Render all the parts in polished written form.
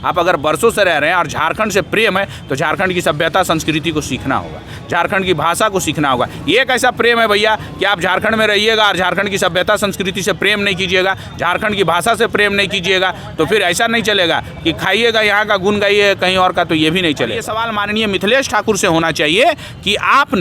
आप अगर बरसों से रह रहे हैं और झारखंड से प्रेम है तो झारखंड की सभ्यता संस्कृति को सीखना होगा, झारखंड की भाषा को सीखना होगा। ये कैसा प्रेम है भैया कि आप झारखंड में रहिएगा और झारखंड की सभ्यता संस्कृति से प्रेम नहीं कीजिएगा, झारखंड की भाषा से प्रेम नहीं कीजिएगा, तो फिर ऐसा नहीं चलेगा कि खाइएगा यहाँ का गुण गाइए कहीं और का, तो ये भी नहीं चलेगा। ये सवाल माननीय मिथिलेश ठाकुर से होना चाहिए कि आप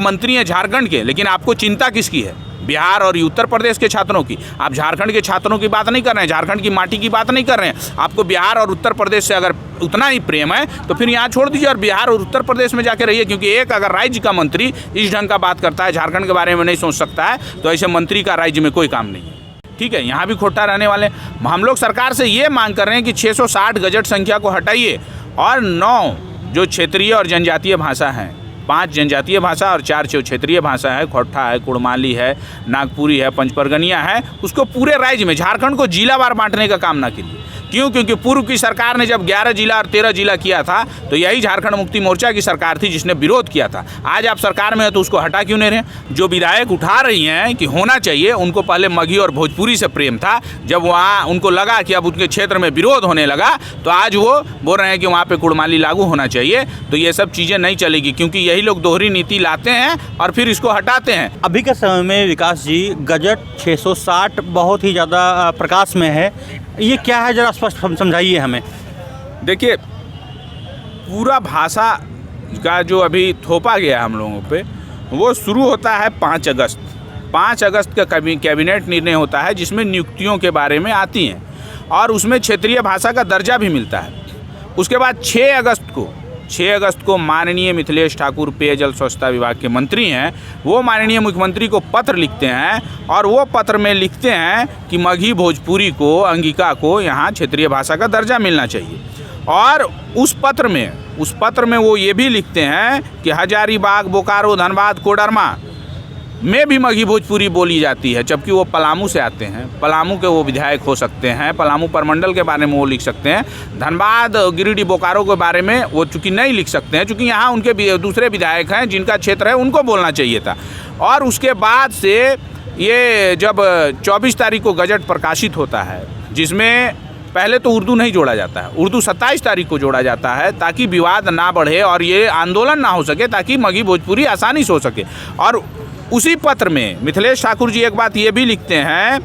मंत्री हैं झारखंड के, लेकिन आपको चिंता किसकी है? बिहार और उत्तर प्रदेश के छात्रों की। आप झारखंड के छात्रों की बात नहीं कर रहे हैं, झारखंड की माटी की बात नहीं कर रहे हैं। आपको बिहार और उत्तर प्रदेश से अगर उतना ही प्रेम है तो फिर यहाँ छोड़ दीजिए और बिहार और उत्तर प्रदेश में जाके रहिए, क्योंकि एक अगर राज्य का मंत्री इस ढंग का बात करता है, झारखंड के बारे में नहीं सोच सकता है, तो ऐसे मंत्री का राज्य में कोई काम नहीं है। ठीक है, यहाँ भी खोटा रहने वाले। हम लोग सरकार से ये मांग कर रहे हैं कि 660 गजट संख्या को हटाइए और 9 जो क्षेत्रीय और जनजातीय भाषा हैं, 5 जनजातीय भाषा और 4 क्षेत्रीय भाषा है, खोट्टा है, कुड़माली है, नागपुरी है, पंचपरगनिया है, उसको पूरे राज्य में, झारखंड को जिलावार बांटने का काम ना कीजिए। क्यों? क्योंकि पूर्व की सरकार ने जब 11 जिला और 13 जिला किया था तो यही झारखंड मुक्ति मोर्चा की सरकार थी जिसने विरोध किया था। आज आप सरकार में है तो उसको हटा क्यों नहीं रहे? जो विधायक उठा रही हैं कि होना चाहिए, उनको पहले मगही और भोजपुरी से प्रेम था, जब वहाँ उनको लगा कि अब उनके क्षेत्र में विरोध होने लगा तो आज वो बोल रहे हैं कि वहाँ पर कुड़माली लागू होना चाहिए। तो ये सब चीज़ें नहीं चलेगी, क्योंकि यही लोग दोहरी नीति लाते हैं और फिर इसको हटाते हैं। अभी के समय में विकास जी, गजट 660 बहुत ही ज़्यादा प्रकाश में है, ये क्या है जरा स्पष्ट समझाइए हमें। देखिए, पूरा भाषा का जो अभी थोपा गया हम लोगों पे, वो शुरू होता है 5 अगस्त। 5 अगस्त का कैबिनेट निर्णय होता है जिसमें नियुक्तियों के बारे में आती हैं और उसमें क्षेत्रीय भाषा का दर्जा भी मिलता है। उसके बाद 6 अगस्त को माननीय मिथिलेश ठाकुर पेयजल स्वच्छता विभाग के मंत्री हैं, वो माननीय मुख्यमंत्री को पत्र लिखते हैं और वो पत्र में लिखते हैं कि मगही भोजपुरी को, अंगिका को यहाँ क्षेत्रीय भाषा का दर्जा मिलना चाहिए। और उस पत्र में वो ये भी लिखते हैं कि हजारीबाग, बोकारो, धनबाद, कोडरमा में भी मगही भोजपुरी बोली जाती है, जबकि वो पलामू से आते हैं। पलामू के वो विधायक हो सकते हैं, पलामू परमंडल के बारे में वो लिख सकते हैं। धनबाद, गिरिडीह, बोकारो के बारे में वो चूँकि नहीं लिख सकते हैं, चूँकि यहाँ उनके दूसरे विधायक हैं जिनका क्षेत्र है, उनको बोलना चाहिए था। और उसके बाद से ये जब 24 तारीख को गजट प्रकाशित होता है, जिसमें पहले तो उर्दू नहीं जोड़ा जाता है, उर्दू 27 तारीख को जोड़ा जाता है ताकि विवाद ना बढ़े और ये आंदोलन ना हो सके, ताकि मगही भोजपुरी आसानी से हो सके। और उसी पत्र में मिथिलेश ठाकुर जी एक बात ये भी लिखते हैं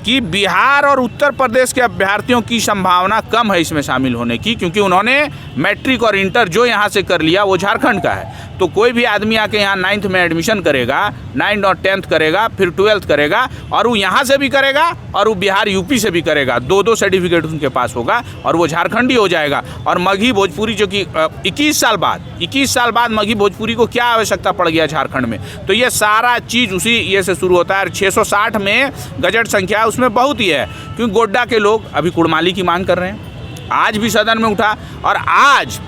कि बिहार और उत्तर प्रदेश के अभ्यर्थियों की संभावना कम है इसमें शामिल होने की, क्योंकि उन्होंने मैट्रिक और इंटर जो यहाँ से कर लिया वो झारखंड का है। तो कोई भी आदमी आके यहाँ 9th में एडमिशन करेगा, 9th और 10th करेगा, फिर 12th करेगा, और वो यहाँ से भी करेगा और वो बिहार यूपी से भी करेगा, 2-2 सर्टिफिकेट उनके पास होगा और वो झारखंडी हो जाएगा। और मगही भोजपुरी जो कि 21 साल बाद मगही भोजपुरी को क्या आवश्यकता पड़ गया झारखंड में, तो ये सारा चीज़ उसी ये से शुरू होता है। 660 में गजट संख्या उसमें बहुत ही है, क्योंकि गोड्डा के लोग अभी कुड़माली की मांग कर रहे हैं, आज भी सदन में उठा। और आज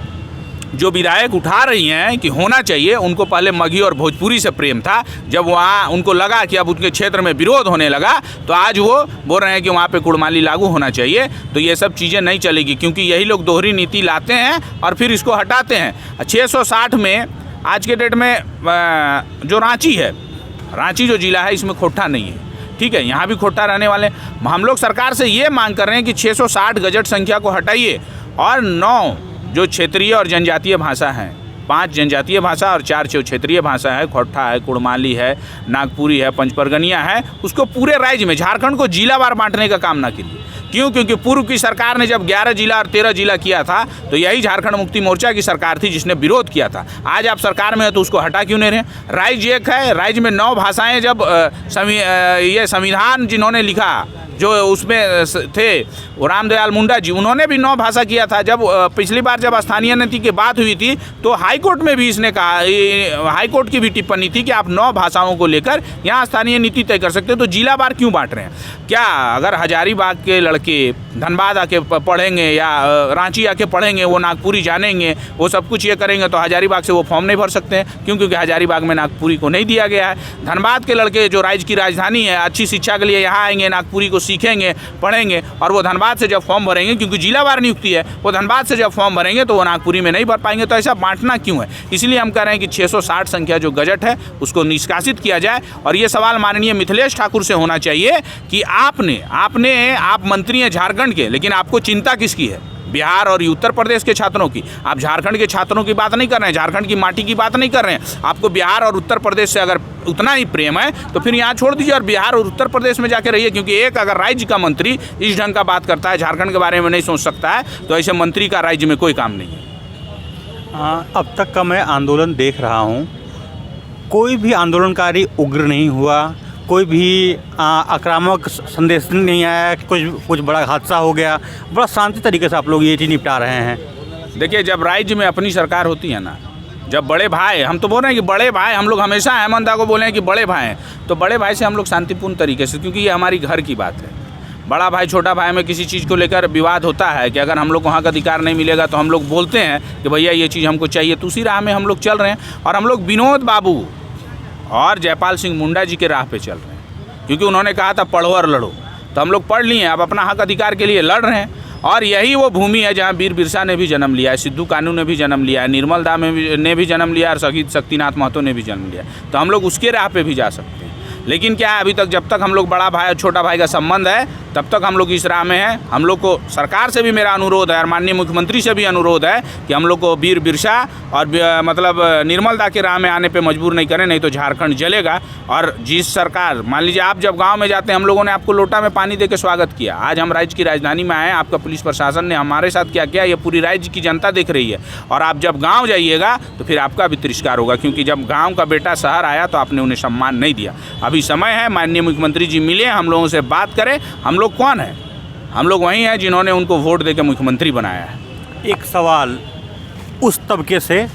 जो विधायक उठा रही हैं कि होना चाहिए, उनको पहले मगही और भोजपुरी से प्रेम था, जब वहाँ उनको लगा कि अब उनके क्षेत्र में विरोध होने लगा तो आज वो बोल रहे हैं कि वहाँ पे कुड़माली लागू होना चाहिए। तो ये सब चीज़ें नहीं चलेगी, क्योंकि यही लोग दोहरी नीति लाते हैं और फिर इसको हटाते हैं। 660 में आज के डेट में जो रांची जो जिला है, इसमें खोट्टा नहीं है। ठीक है, यहाँ भी खोट्टा रहने वाले। हम लोग सरकार से ये मांग कर रहे हैं कि 660 गजट संख्या को हटाइए और 9 जो क्षेत्रीय और जनजातीय भाषा हैं, 5 जनजातीय भाषा और 4 क्षेत्रीय भाषा है, खोट्टा है, कुड़माली है, नागपुरी है, पंचपरगनिया है, उसको पूरे राज्य में, झारखंड को जिलावार बांटने का काम ना कीजिए। क्यों? क्योंकि पूर्व की सरकार ने जब 11 जिला और 13 जिला किया था तो यही झारखंड मुक्ति मोर्चा की सरकार थी जिसने विरोध किया था। आज आप सरकार में है तो उसको हटा क्यों नहीं रहे? राज्य एक है, राज्य में 9 भाषाएं। जब ये संविधान जिन्होंने लिखा, जो उसमें थे वो रामदयाल मुंडा जी, उन्होंने भी 9 भाषा किया था। जब पिछली बार जब स्थानीय नीति की बात हुई थी तो हाई कोर्ट में भी इसने कहा, हाई कोर्ट की भी टिप्पणी थी कि आप 9 भाषाओं को लेकर यहाँ स्थानीय नीति तय कर सकते हो, तो जिला बार क्यों बांट रहे हैं? क्या अगर हजारीबाग के लड़के धनबाद आके पढ़ेंगे या रांची आके पढ़ेंगे, वो नागपुरी जानेंगे, वो सब कुछ ये करेंगे, तो हजारीबाग से वो फॉर्म नहीं भर सकते हैं? क्यों? क्योंकि हजारीबाग में नागपुरी को नहीं दिया गया है। धनबाद के लड़के जो राज्य की राजधानी है, अच्छी शिक्षा के लिए यहाँ आएंगे, नागपुरी को सीखेंगे, पढ़ेंगे और वो धनबाद से जब फॉर्म भरेंगे, क्योंकि जिलावार नियुक्ति है, वो धनबाद से जब फॉर्म भरेंगे तो वो नागपुरी में नहीं भर पाएंगे। तो ऐसा बांटना क्यों है? इसलिए हम कह रहे हैं कि 660 संख्या जो गजट है उसको निष्कासित किया जाए। और ये सवाल माननीय मिथिलेश ठाकुर से होना चाहिए कि आप मंत्री हैं झारखंड के, लेकिन आपको चिंता किसकी है? बिहार और उत्तर प्रदेश के छात्रों की। आप झारखंड के छात्रों की बात नहीं कर रहे हैं, झारखंड की माटी की बात नहीं कर रहे हैं। आपको बिहार और उत्तर प्रदेश से अगर उतना ही प्रेम है तो फिर यहाँ छोड़ दीजिए और बिहार और उत्तर प्रदेश में जाके रहिए। क्योंकि एक अगर राज्य का मंत्री इस ढंग का बात करता है, झारखंड के बारे में नहीं सोच सकता है, तो ऐसे मंत्री का राज्य में कोई काम नहीं है। अब तक का मैं आंदोलन देख रहा हूँ, कोई भी आंदोलनकारी उग्र नहीं हुआ, कोई भी आक्रामक संदेश नहीं आया कि कुछ बड़ा हादसा हो गया। बड़ा शांति तरीके से आप लोग ये चीज़ निपटा रहे हैं। देखिए, जब राज्य में अपनी सरकार होती है ना, जब बड़े भाई, हम तो बोल रहे हैं कि बड़े भाई, हम लोग हमेशा हेमंत दा को बोले हैं कि बड़े भाई हैं, तो बड़े भाई से हम लोग शांतिपूर्ण तरीके से, क्योंकि ये हमारी घर की बात है। बड़ा भाई छोटा भाई में किसी चीज़ को लेकर विवाद होता है कि अगर हम लोग को वहाँ का अधिकार नहीं मिलेगा तो हम लोग बोलते हैं कि भैया ये चीज़ हमको चाहिए। तो उसी राह में हम लोग चल रहे हैं और हम लोग विनोद बाबू और जयपाल सिंह मुंडा जी के राह पे चल रहे हैं, क्योंकि उन्होंने कहा था पढ़ो और लड़ो, तो हम लोग पढ़ लिए, अब अपना हक अधिकार के लिए लड़ रहे हैं। और यही वो भूमि है जहाँ वीर बिरसा ने भी जन्म लिया है, सिद्धू कानू ने भी जन्म लिया है, निर्मल दा ने भी जन्म लिया और शहीद शक्तिनाथ महतो ने भी जन्म लिया। तो हम लोग उसके राह पे भी जा सकते हैं। लेकिन क्या है, अभी तक जब तक हम लोग बड़ा भाई और छोटा भाई का संबंध है तब तक हम लोग इस राह में हैं। हम लोग को सरकार से भी मेरा अनुरोध है और माननीय मुख्यमंत्री से भी अनुरोध है कि हम लोग को वीर बिरसा और मतलब निर्मल दा के राह में आने पे मजबूर नहीं करें, नहीं तो झारखंड जलेगा। और जिस सरकार, मान लीजिए आप जब गांव में जाते हैं, हम लोगों ने आपको लोटा में पानी दे के स्वागत किया। आज हम राज्य की राजधानी में आए, आपका पुलिस प्रशासन ने हमारे साथ क्या किया ये पूरी राज्य की जनता देख रही है। और आप जब गाँव जाइएगा तो फिर आपका भी तिरस्कार होगा, क्योंकि जब गाँव का बेटा शहर आया तो आपने उन्हें सम्मान नहीं दिया। अभी समय है, माननीय मुख्यमंत्री जी मिले, हम लोगों से बात करें। हम लोग कौन है? हम लोग वही हैं जिन्होंने उनको वोट देकर मुख्यमंत्री बनाया है। एक सवाल उस तबके से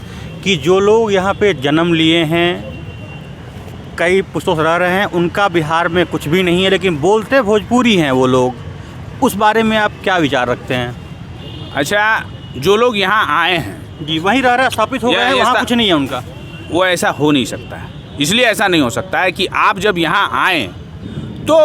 कि जो लोग यहाँ पे जन्म लिए हैं, कई पुश्तों से रह रहे हैं, उनका बिहार में कुछ भी नहीं है, लेकिन बोलते भोजपुरी हैं वो लोग, उस बारे में आप क्या विचार रखते हैं? अच्छा, जो लोग यहाँ आए हैं जी, वहीं रह रहे, स्थापित हो गए हैं, वहाँ कुछ नहीं है उनका, वो ऐसा हो नहीं सकता है। इसलिए ऐसा नहीं हो सकता है कि आप जब यहाँ आएँ तो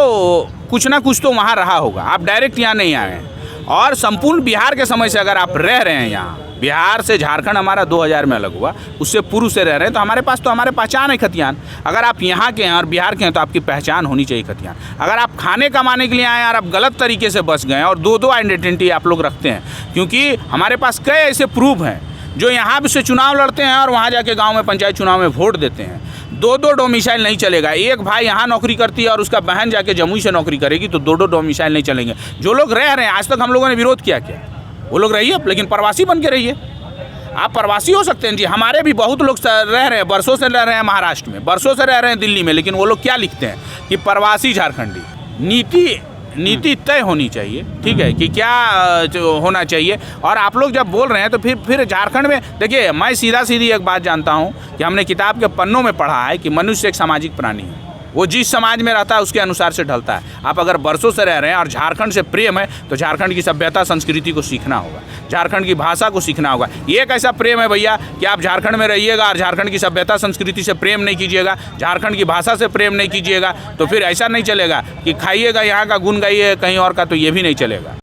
कुछ ना कुछ तो वहाँ रहा होगा, आप डायरेक्ट यहाँ नहीं आए हैं। और संपूर्ण बिहार के समय से अगर आप रह रहे हैं यहाँ, बिहार से झारखंड हमारा 2000 में अलग हुआ, उससे पूर्व से रह रहे हैं, तो हमारे पहचान है खतियान। अगर आप यहाँ के हैं और बिहार के हैं तो आपकी पहचान होनी चाहिए खतियान। अगर आप खाने कमाने के लिए आए और आप गलत तरीके से बस गए और दो आइडेंटिटी आप लोग रखते हैं, क्योंकि हमारे पास कई ऐसे प्रूफ हैं जो यहाँ से चुनाव लड़ते हैं और वहाँ जाके गाँव में पंचायत चुनाव में वोट देते हैं। दो डोमिसाइल नहीं चलेगा। एक भाई यहाँ नौकरी करती है और उसका बहन जाके जमुई से नौकरी करेगी, तो दो डोमिसाइल नहीं चलेंगे। जो लोग रह रहे हैं, आज तक हम लोगों ने विरोध किया क्या? वो लोग रहिए, लेकिन प्रवासी बन के रहिए। आप प्रवासी हो सकते हैं जी, हमारे भी बहुत लोग रह रहे हैं, बरसों से रह रहे हैं महाराष्ट्र में, बरसों से रह रहे हैं दिल्ली में, लेकिन वो लोग क्या लिखते हैं कि प्रवासी झारखंडी। नीति तय होनी चाहिए, ठीक है, कि क्या होना चाहिए। और आप लोग जब बोल रहे हैं तो फिर झारखंड में देखिए, मैं सीधी एक बात जानता हूं कि हमने किताब के पन्नों में पढ़ा है कि मनुष्य एक सामाजिक प्राणी है, वो जिस समाज में रहता है उसके अनुसार से ढलता है। आप अगर बरसों से रह रहे हैं और झारखंड से प्रेम है तो झारखंड की सभ्यता संस्कृति को सीखना होगा, झारखंड की भाषा को सीखना होगा। ये एक ऐसा प्रेम है भैया कि आप झारखंड में रहिएगा और झारखंड की सभ्यता संस्कृति से प्रेम नहीं कीजिएगा, झारखंड की भाषा से प्रेम नहीं कीजिएगा, तो फिर ऐसा नहीं चलेगा कि खाइएगा यहाँ का गुण गाइए कहीं और का, तो ये भी नहीं चलेगा।